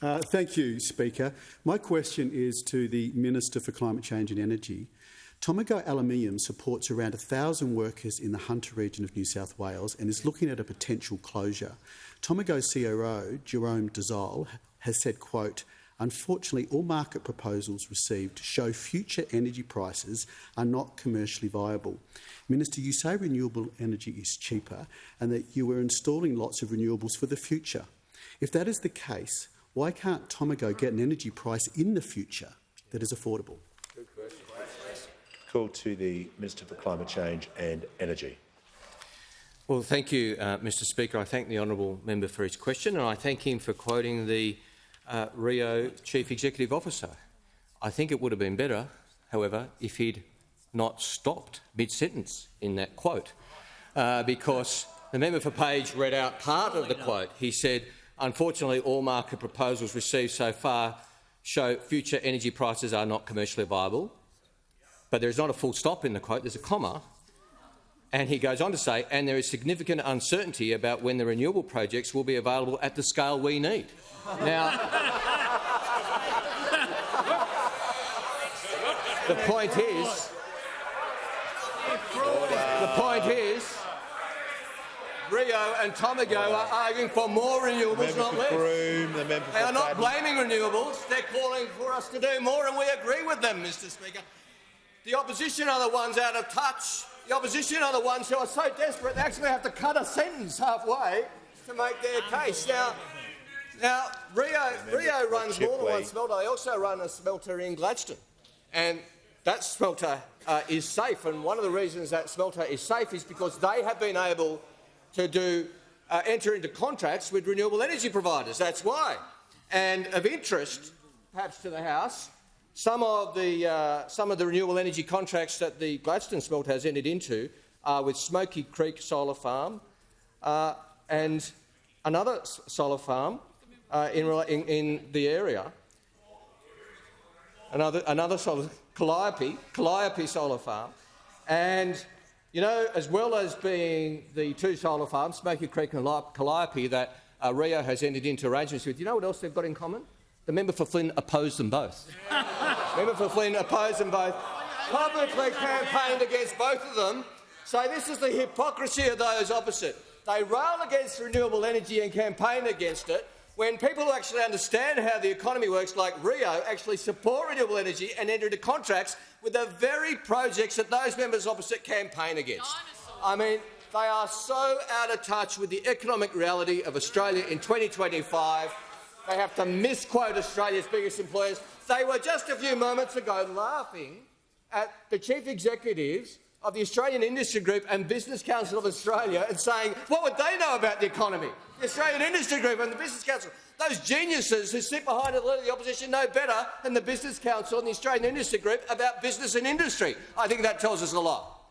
Thank you, Speaker. My question is to the Minister for Climate Change and Energy. Tomago Aluminium supports around 1,000 workers in the Hunter region of New South Wales and is looking at a potential closure. Tomago's COO, Jerome Dizal, has said, quote, "Unfortunately, all market proposals received show future energy prices are not commercially viable." Minister, you say renewable energy is cheaper and that you are installing lots of renewables for the future. If that is the case, why can't Tomago get an energy price in the future that is affordable? Call to the Minister for Climate Change and Energy. Well, thank you, Mr Speaker. I thank the honourable member for his question, and I thank him for quoting the Rio Chief Executive Officer. I think it would have been better, however, if he'd not stopped mid-sentence in that quote, because the member for Page read out part of the quote. He said, "Unfortunately, all market proposals received so far show future energy prices are not commercially viable." But there is not a full stop in the quote, there's a comma. And he goes on to say, "And there is significant uncertainty about when the renewable projects will be available at the scale we need." Now, the point is, Rio and Tomago are arguing for more renewables, not less. They are not blaming renewables, they're calling for us to do more, and we agree with them, Mr Speaker. The opposition are the ones out of touch. The opposition are the ones who are so desperate they actually have to cut a sentence halfway to make their case. Now Rio runs more than one smelter. They also run a smelter in Gladstone, and that smelter is safe. And one of the reasons that smelter is safe is because they have been able to enter into contracts with renewable energy providers. That's why. And of interest, perhaps to the House, some of the renewable energy contracts that the Gladstone smelter has entered into are with Smoky Creek Solar Farm and another solar farm in the area. Another solar, Calliope Solar Farm, and you know, as well as being the two solar farms, Smoky Creek and Calliope, that Rio has entered into arrangements with, you know what else they've got in common? The member for Flynn opposed them both. Member for Flynn opposed them both, publicly campaigned against both of them. So this is the hypocrisy of those opposite. They rail against renewable energy and campaign against it, when people who actually understand how the economy works, like Rio, actually support renewable energy and enter into contracts with the very projects that those members opposite campaign against. I mean, they are so out of touch with the economic reality of Australia in 2025. They have to misquote Australia's biggest employers. They were just a few moments ago laughing at the chief executives of the Australian Industry Group and Business Council of Australia and saying, what would they know about the economy? The Australian Industry Group and the Business Council. Those geniuses who sit behind the leader of the opposition know better than the Business Council and the Australian Industry Group about business and industry. I think that tells us a lot.